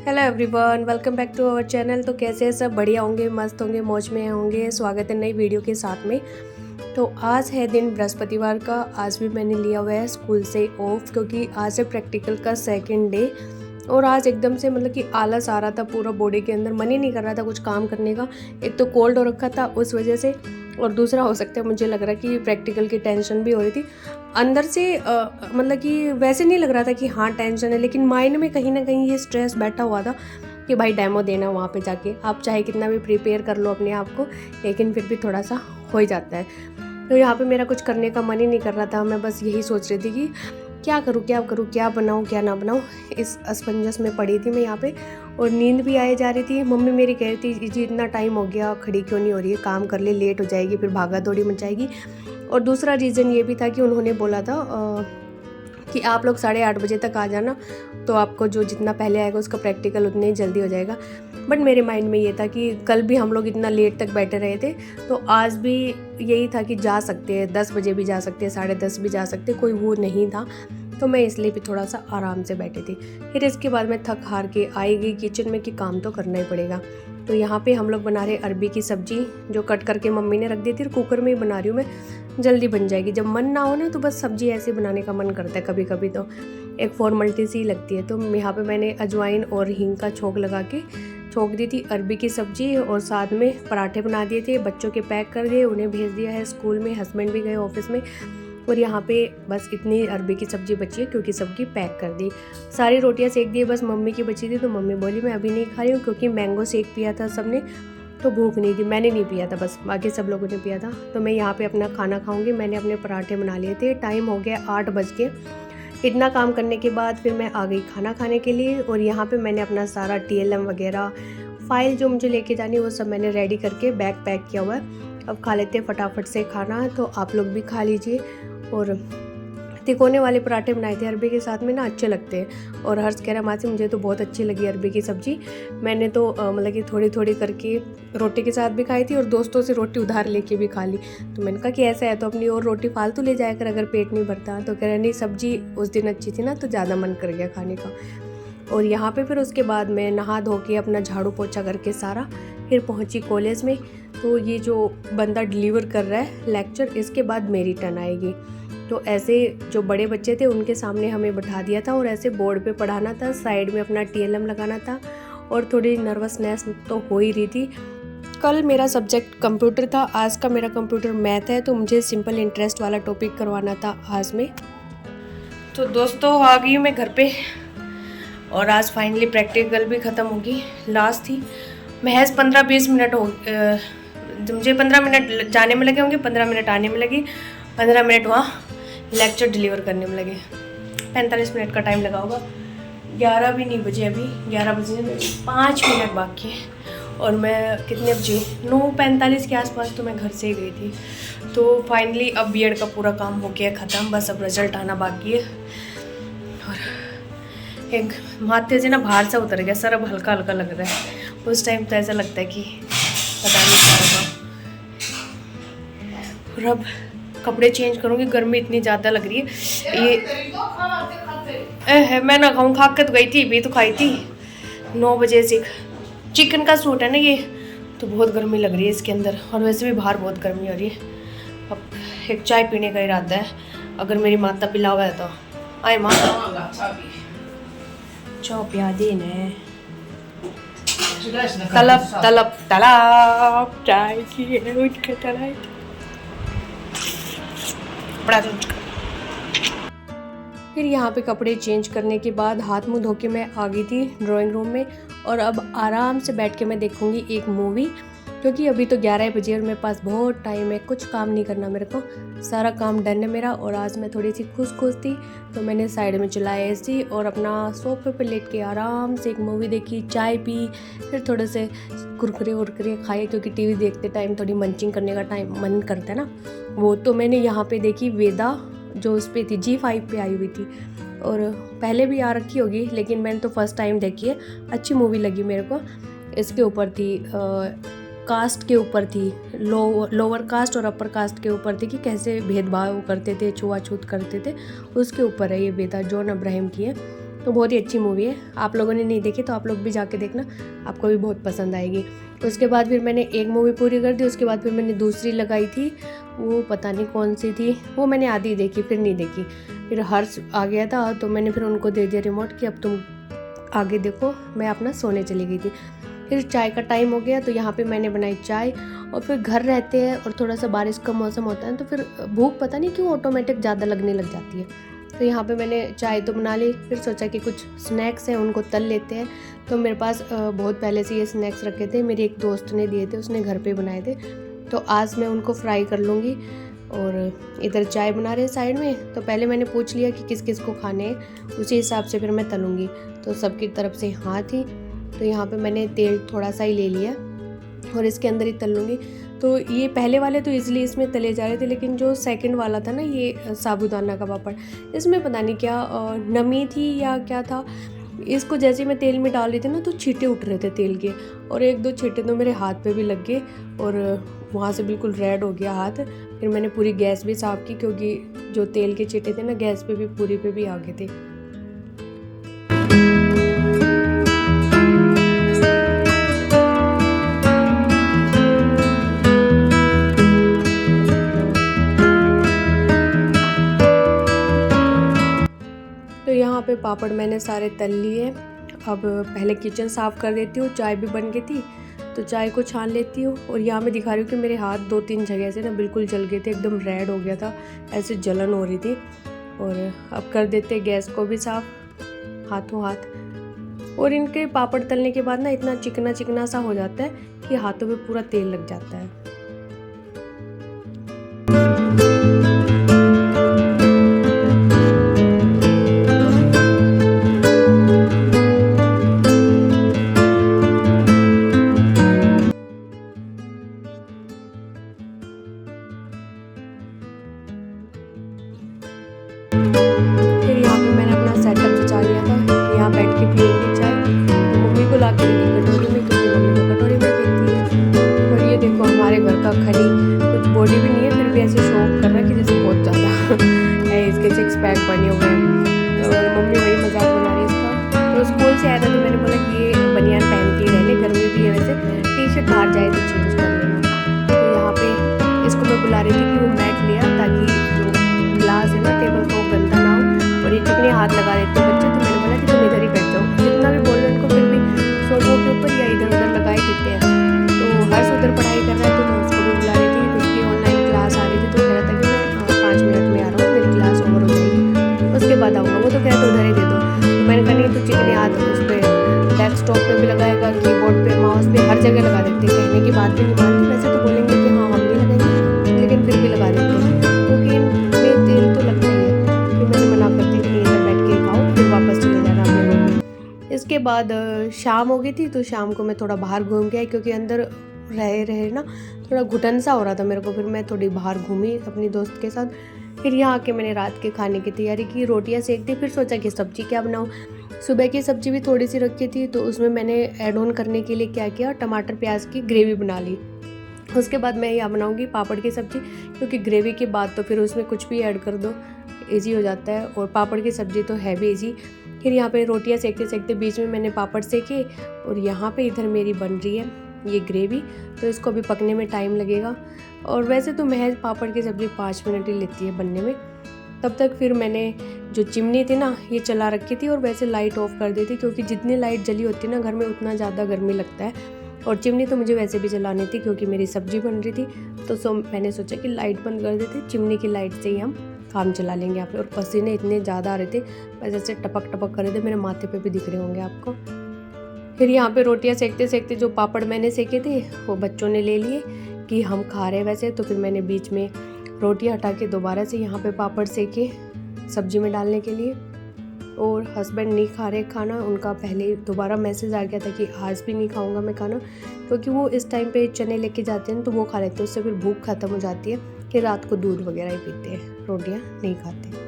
Hello everyone, welcome back to our channel. तो कैसे हैं सब? बढ़िया होंगे, मस्त होंगे, मौज में होंगे। स्वागत है नई वीडियो के साथ में। तो आज है दिन बृहस्पतिवार का। आज भी मैंने लिया हुआ है स्कूल से ऑफ, क्योंकि आज है प्रैक्टिकल का सेकंड डे। और आज एकदम से मतलब कि आलस आ रहा था पूरा बॉडी के अंदर, मन ही नहीं कर रहा था कुछ काम करने का। एक तो कोल्ड हो रखा था उस वजह से, और दूसरा हो सकता है मुझे लग रहा है कि प्रैक्टिकल की टेंशन भी हो रही थी अंदर से। मतलब कि वैसे नहीं लग रहा था कि हाँ टेंशन है, लेकिन माइंड में कहीं ना कहीं ये स्ट्रेस बैठा हुआ था कि भाई डेमो देना वहाँ पे जाके। आप चाहे कितना भी प्रिपेयर कर लो अपने आप को, लेकिन फिर भी थोड़ा सा हो ही जाता है। तो यहाँ पे मेरा कुछ करने का मन ही नहीं कर रहा था। मैं बस यही सोच रही थी कि क्या करूँ क्या करूँ, क्या बनाऊँ क्या ना बनाऊँ। इस असमंजस में पड़ी थी मैं यहाँ पे, और नींद भी आए जा रही थी। मम्मी मेरी कह रही थी जी इतना टाइम हो गया, खड़ी क्यों नहीं हो रही है, काम कर ले, लेट हो जाएगी, फिर भागा दौड़ी मच जाएगी। और दूसरा रीज़न ये भी था कि उन्होंने बोला था कि आप लोग 8:30 बजे तक आ जाना, तो आपको जो जितना पहले आएगा उसका प्रैक्टिकल उतने ही जल्दी हो जाएगा। बट मेरे माइंड में ये था कि कल भी हम लोग इतना लेट तक बैठे रहे थे, तो आज भी यही था कि जा सकते हैं, 10 बजे भी जा सकते हैं, 10:30 भी जा सकते, कोई वो नहीं था। तो मैं इसलिए भी थोड़ा सा आराम से बैठी थी। फिर इसके बाद मैं थक हार के आई गई किचन में कि काम तो करना ही पड़ेगा। तो यहाँ पे हम लोग बना रहे अरबी की सब्जी, जो कट करके मम्मी ने रख दी थी, और कुकर में ही बना रही हूँ मैं, जल्दी बन जाएगी। जब मन ना हो ना तो बस सब्जी ऐसे बनाने का मन करता है कभी कभी, तो एक फॉर्मेलिटी सी लगती है। तो यहाँ पे मैंने अजवाइन और हींग का छोंक लगा के छोंक दी थी अरबी की सब्जी, और साथ में पराठे बना दिए थे, बच्चों के पैक कर दिए, उन्हें भेज दिया है स्कूल में, हस्बैंड भी गए ऑफिस में। और यहाँ पे बस इतनी अरबी की सब्जी बची है, क्योंकि सबकी पैक कर दी। सारी रोटियाँ सेक दी, बस मम्मी की बची थी। तो मम्मी बोली मैं अभी नहीं खा रही हूँ, क्योंकि मैंगो शेक पिया था सबने, तो भूख नहीं थी। मैंने नहीं पिया था, बस बाकी सब लोगों ने पिया था। तो मैं यहाँ पे अपना खाना खाऊंगी। मैंने अपने पराठे बना लिए थे। टाइम हो गया 8 बज के। इतना काम करने के बाद फिर मैं आ गई खाना खाने के लिए। और यहाँ पे मैंने अपना सारा TLM वगैरह फाइल जो मुझे लेके जानी वो सब मैंने रेडी करके बैग पैक किया हुआ है। अब खा लेते हैं फटाफट से खाना, तो आप लोग भी खा लीजिए। और तिकोने वाले पराठे बनाए थे अरबी के साथ में ना, अच्छे लगते हैं। और हर्ष कह रहा मासी मुझे तो बहुत अच्छी लगी अरबी की सब्ज़ी। मैंने तो मतलब कि थोड़ी थोड़ी करके रोटी के साथ भी खाई थी, और दोस्तों से रोटी उधार लेके भी खा ली। तो मैंने कहा कि ऐसा है तो अपनी और रोटी फालतू ले जाया कर अगर पेट नहीं भरता। तो कह रहा नहीं सब्ज़ी उस दिन अच्छी थी ना, तो ज़्यादा मन कर गया खाने का। और यहाँ पे फिर उसके बाद मैं नहा धो के अपना झाड़ू पोछा करके सारा फिर पहुँची कॉलेज में। तो ये जो बंदा डिलीवर कर रहा है लेक्चर, इसके बाद मेरी टर्न आएगी। तो ऐसे जो बड़े बच्चे थे उनके सामने हमें बैठा दिया था, और ऐसे बोर्ड पे पढ़ाना था, साइड में अपना TLM लगाना था। और थोड़ी नर्वसनेस तो हो ही रही थी। कल मेरा सब्जेक्ट कंप्यूटर था, आज का मेरा कंप्यूटर मैथ है, तो मुझे सिंपल इंटरेस्ट वाला टॉपिक करवाना था आज में। तो दोस्तों आ गई हूँ मैं घर पे, और आज फाइनली प्रैक्टिकल भी ख़त्म होगी। लास्ट थी, महज 15-20 मिनट हो मुझे 15 मिनट जाने में लगे होंगे, 15 मिनट आने में लगे, 15 मिनट वहाँ लेक्चर डिलीवर करने में लगे। 45 मिनट का टाइम लगा होगा। 11 भी नहीं बजे, अभी 11 बजे 5 मिनट बाकी है। और मैं कितने बजे 9:45 के आसपास तो मैं घर से ही गई थी। तो फाइनली अब B.Ed का पूरा काम हो गया ख़त्म, बस अब रिजल्ट आना बाकी है। और एक माथे से ना बाहर से उतर गया, सर अब हल्का हल्का लग रहा है। उस टाइम तो ऐसा लगता है कि पता नहीं क्या होगा। और अब कपड़े चेंज करूँगी, गर्मी इतनी ज़्यादा लग रही है। ये मैं ना खाऊँ, खा के तो गई थी, भी तो खाई थी 9 बजे से। चिकन का सूट है ना ये, तो बहुत गर्मी लग रही है इसके अंदर, और वैसे भी बाहर बहुत गर्मी हो रही है। अब एक चाय पीने का इरादा है, अगर मेरी माता पिला हुआ है तो। आए माँ चाय पिया दे ने, तलब तलब तलब चाय की उठ के तलाई बड़ा। फिर यहाँ पे कपड़े चेंज करने के बाद हाथ मुंह धो के मैं आ गई थी ड्राइंग रूम में। और अब आराम से बैठ के मैं देखूँगी एक मूवी, क्योंकि अभी तो 11 बजे और मेरे पास बहुत टाइम है, कुछ काम नहीं करना मेरे को, सारा काम डन है मेरा। और आज मैं थोड़ी सी खुश थी, तो मैंने साइड में चलाया AC और अपना सोफे पे लेट के आराम से एक मूवी देखी, चाय पी, फिर थोड़े से कुरकुरे वुरकुरे खाए, क्योंकि TV देखते टाइम थोड़ी मंचिंग करने का टाइम मन करता है ना वो। तो मैंने यहाँ पे देखी वेदा, जो उस पर थी, G5 पे आई हुई थी, और पहले भी आ रखी होगी, लेकिन मैंने तो फर्स्ट टाइम देखी है। अच्छी मूवी लगी मेरे को। इसके ऊपर थी कास्ट के ऊपर थी, लोअर कास्ट और अपर कास्ट के ऊपर थी कि कैसे भेदभाव करते थे, छुआछूत करते थे, उसके ऊपर है ये वेदा, जॉन अब्राहम की है। तो बहुत ही अच्छी मूवी है, आप लोगों ने नहीं देखी तो आप लोग भी जाके देखना, आपको भी बहुत पसंद आएगी। तो उसके बाद फिर मैंने एक मूवी पूरी कर दी, उसके बाद फिर मैंने दूसरी लगाई थी, वो पता नहीं कौन सी थी, वो मैंने आधी देखी फिर नहीं देखी। फिर हर्ष आ गया था तो मैंने फिर उनको दे दिया रिमोट कि अब तुम आगे देखो, मैं अपना सोने चली गई थी। फिर चाय का टाइम हो गया तो यहाँ पे मैंने बनाई चाय, और फिर घर रहते हैं और थोड़ा सा बारिश का मौसम होता है तो फिर भूख पता नहीं क्यों ऑटोमेटिक ज़्यादा लगने लग जाती है। तो यहाँ पे मैंने चाय तो बना ली, फिर सोचा कि कुछ स्नैक्स हैं उनको तल लेते हैं। तो मेरे पास बहुत पहले से ये स्नैक्स रखे थे, मेरी एक दोस्त ने दिए थे, उसने घर पे बनाए थे, तो आज मैं उनको फ्राई कर लूँगी। और इधर चाय बना रहे साइड में, तो पहले मैंने पूछ लिया कि किस किस को खाने हैं, उसी हिसाब से फिर मैं तलूँगी। तो सबकी तरफ से हाँ थी, तो यहाँ पे मैंने तेल थोड़ा सा ही ले लिया और इसके अंदर ही तल लूँगी। तो ये पहले वाले तो इजीली इसमें तले जा रहे थे, लेकिन जो सेकंड वाला था ना, ये साबूदाना का पापड़, इसमें पता नहीं क्या नमी थी या क्या था, इसको जैसे मैं तेल में डाल रही थी ना तो छींटे उठ रहे थे तेल के, और एक दो छींटे तो मेरे हाथ पे भी लग गए और वहाँ से बिल्कुल रेड हो गया हाथ। फिर मैंने पूरी गैस भी साफ़ की, क्योंकि जो तेल के छींटे थे ना गैस पे भी पूरी पे भी आ गए थे। तो यहाँ पे पापड़ मैंने सारे तल लिए। अब पहले किचन साफ़ कर देती हूँ, चाय भी बन गई थी तो चाय को छान लेती हूँ। और यहाँ मैं दिखा रही हूँ कि मेरे हाथ 2-3 जगह से ना बिल्कुल जल गए थे, एकदम रेड हो गया था, ऐसे जलन हो रही थी। और अब कर देते गैस को भी साफ़ हाथों हाथ। और इनके पापड़ तलने के बाद ना इतना चिकना चिकना सा हो जाता है कि हाथों में पूरा तेल लग जाता है। फिर यहाँ पे मैंने अपना सेटअप जचा लिया था कि यहाँ बैठ के पीऊँगी चाय। तो मम्मी को ला के दी कटोरी में, क्योंकि मम्मी को कटोरी में पीती है। और ये देखो हमारे घर का खली, कुछ बॉडी भी नहीं है फिर भी ऐसे शो कर रहा है कि जैसे बहुत ज़्यादा है, इसके 6 पैक बने हुए हैं। और मम्मी वही मजाक बना रही है इसका। तो स्कूल से आया था तो मैंने बोला कि ये बनियान पहन के रह ले, गर्मी भी है वैसे, टी शर्ट बाहर जाए तो चेंज कर लेना। तो यहाँ पे इसको मैं बुला रही थी कि वो मैट लिया, ताकि जो ग्लास है ना टेबल का वो गंदा ना हो। और ये चिकने हाथ लगा देते हैं बच्चे, तो मैंने बोला कि तुम इधर ही बैठ जाओ। जितना भी बोल रहे उनको फिर भी सोफों के ऊपर या इधर उधर लगा ही देते हैं। तो हर्ष उधर पढ़ाई कर रहा है तो मैं उसको भी बुला रही थी, उसकी ऑनलाइन क्लास आ रही थी, तो कह रहा था कि मैं 5 मिनट में आ रहा हूँ, मेरी क्लास ओवर हो जाएगी उसके बाद आऊँगा। वो तो कह तो उधर ही दे दो। तो मैंने कहा नहीं, तो चिकने हाथ उस पर डेस्कटॉप पे भी लगाएगा, कीबोर्ड पे, माउस पे, हर जगह लगा देते हैं। कहने की बात भी नहीं मानती, वैसे तो बोलेंगे कि हाँ हम नहीं लगाएंगे, लेकिन फिर भी लगा देते हैं, क्योंकि इनमें तेल तो लगता ही है। फिर मैंने मना कर दी कि नहीं, इधर बैठ के खाओ, फिर वापस चले जाना अपने रूम में। इसके बाद शाम हो गई थी, तो शाम को मैं थोड़ा बाहर घूम के आई, क्योंकि अंदर रहे रहे ना थोड़ा घुटन सा हो रहा था मेरे को। फिर मैं थोड़ी बाहर घूमी अपनी दोस्त के साथ। फिर यहाँ आके मैंने रात के खाने की तैयारी की, रोटियाँ सेक दी। फिर सोचा कि सब्जी क्या बनाऊँ। सुबह की सब्जी भी थोड़ी सी रखी थी, तो उसमें मैंने ऐड ऑन करने के लिए क्या किया, टमाटर प्याज की ग्रेवी बना ली। उसके बाद मैं यहाँ बनाऊँगी पापड़ की सब्ज़ी, क्योंकि ग्रेवी के बाद तो फिर उसमें कुछ भी ऐड कर दो, ईजी हो जाता है। और पापड़ की सब्ज़ी तो है भी ईजी। फिर यहाँ पे रोटियाँ सेकते सेकते बीच में मैंने पापड़ सेके, और यहाँ पे इधर मेरी बन रही है ये ग्रेवी, तो इसको अभी पकने में टाइम लगेगा। और वैसे तो महज पापड़ की सब्ज़ी 5 मिनट ही लेती है बनने में। तब तक फिर मैंने जो चिमनी थी ना ये चला रखी थी, और वैसे लाइट ऑफ कर दी थी, क्योंकि जितनी लाइट जली होती है ना घर में उतना ज़्यादा गर्मी लगता है। और चिमनी तो मुझे वैसे भी जलानी थी, क्योंकि मेरी सब्ज़ी बन रही थी। तो मैंने सोचा कि लाइट बंद कर देते, चिमनी की लाइट से ही हम काम चला लेंगे यहाँ पे। और पसीने इतने ज़्यादा आ रहे थे, बस ऐसे टपक टपक कर रहे थे, मेरे माथे पे भी दिख रहे होंगे आपको। फिर यहाँ पे रोटियाँ सेकते सेकते जो पापड़ मैंने सेके थे वो बच्चों ने ले लिए कि हम खा रहे वैसे। तो फिर मैंने बीच में रोटियाँ हटा के दोबारा से यहाँ पे पापड़ सेके सब्जी में डालने के लिए। और हस्बैंड नहीं खा रहे खाना, उनका पहले दोबारा मैसेज आ गया था कि आज भी नहीं खाऊंगा मैं खाना, क्योंकि वो इस टाइम पे चने लेके जाते हैं तो वो खा लेते हैं, उससे फिर भूख ख़त्म हो जाती है। कि रात को दूध वगैरह ही पीते हैं, रोटियाँ नहीं खाते।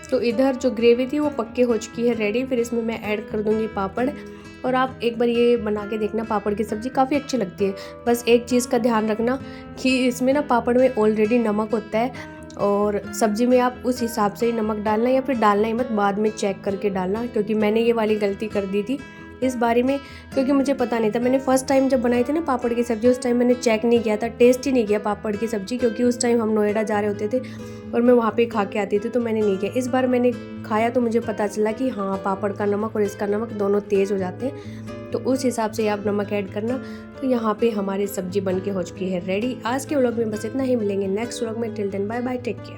तो इधर जो ग्रेवी थी वो पक्के हो चुकी है रेडी। फिर इसमें मैं ऐड कर दूंगी पापड़, और आप एक बार ये बना के देखना, पापड़ की सब्ज़ी काफ़ी अच्छी लगती है। बस एक चीज़ का ध्यान रखना कि इसमें ना पापड़ में ऑलरेडी नमक होता है और सब्ज़ी में आप उस हिसाब से ही नमक डालना, या फिर डालना ही मत, बाद में चेक करके डालना, क्योंकि मैंने ये वाली गलती कर दी थी इस बारे में, क्योंकि मुझे पता नहीं था। मैंने फ़र्स्ट टाइम जब बनाई थी ना पापड़ की सब्ज़ी, उस टाइम मैंने चेक नहीं किया था, टेस्ट ही नहीं किया पापड़ की सब्ज़ी, क्योंकि उस टाइम हम नोएडा जा रहे होते थे और मैं वहाँ पे खा के आती थी, तो मैंने नहीं किया। इस बार मैंने खाया तो मुझे पता चला कि हाँ, पापड़ का नमक और इसका नमक दोनों तेज़ हो जाते हैं, तो उस हिसाब से आप नमक ऐड करना। तो यहाँ पे हमारी सब्ज़ी बन के हो चुकी है रेडी। आज के व्लॉग में बस इतना ही, मिलेंगे नेक्स्ट व्लॉग में। Till then bye bye, take care.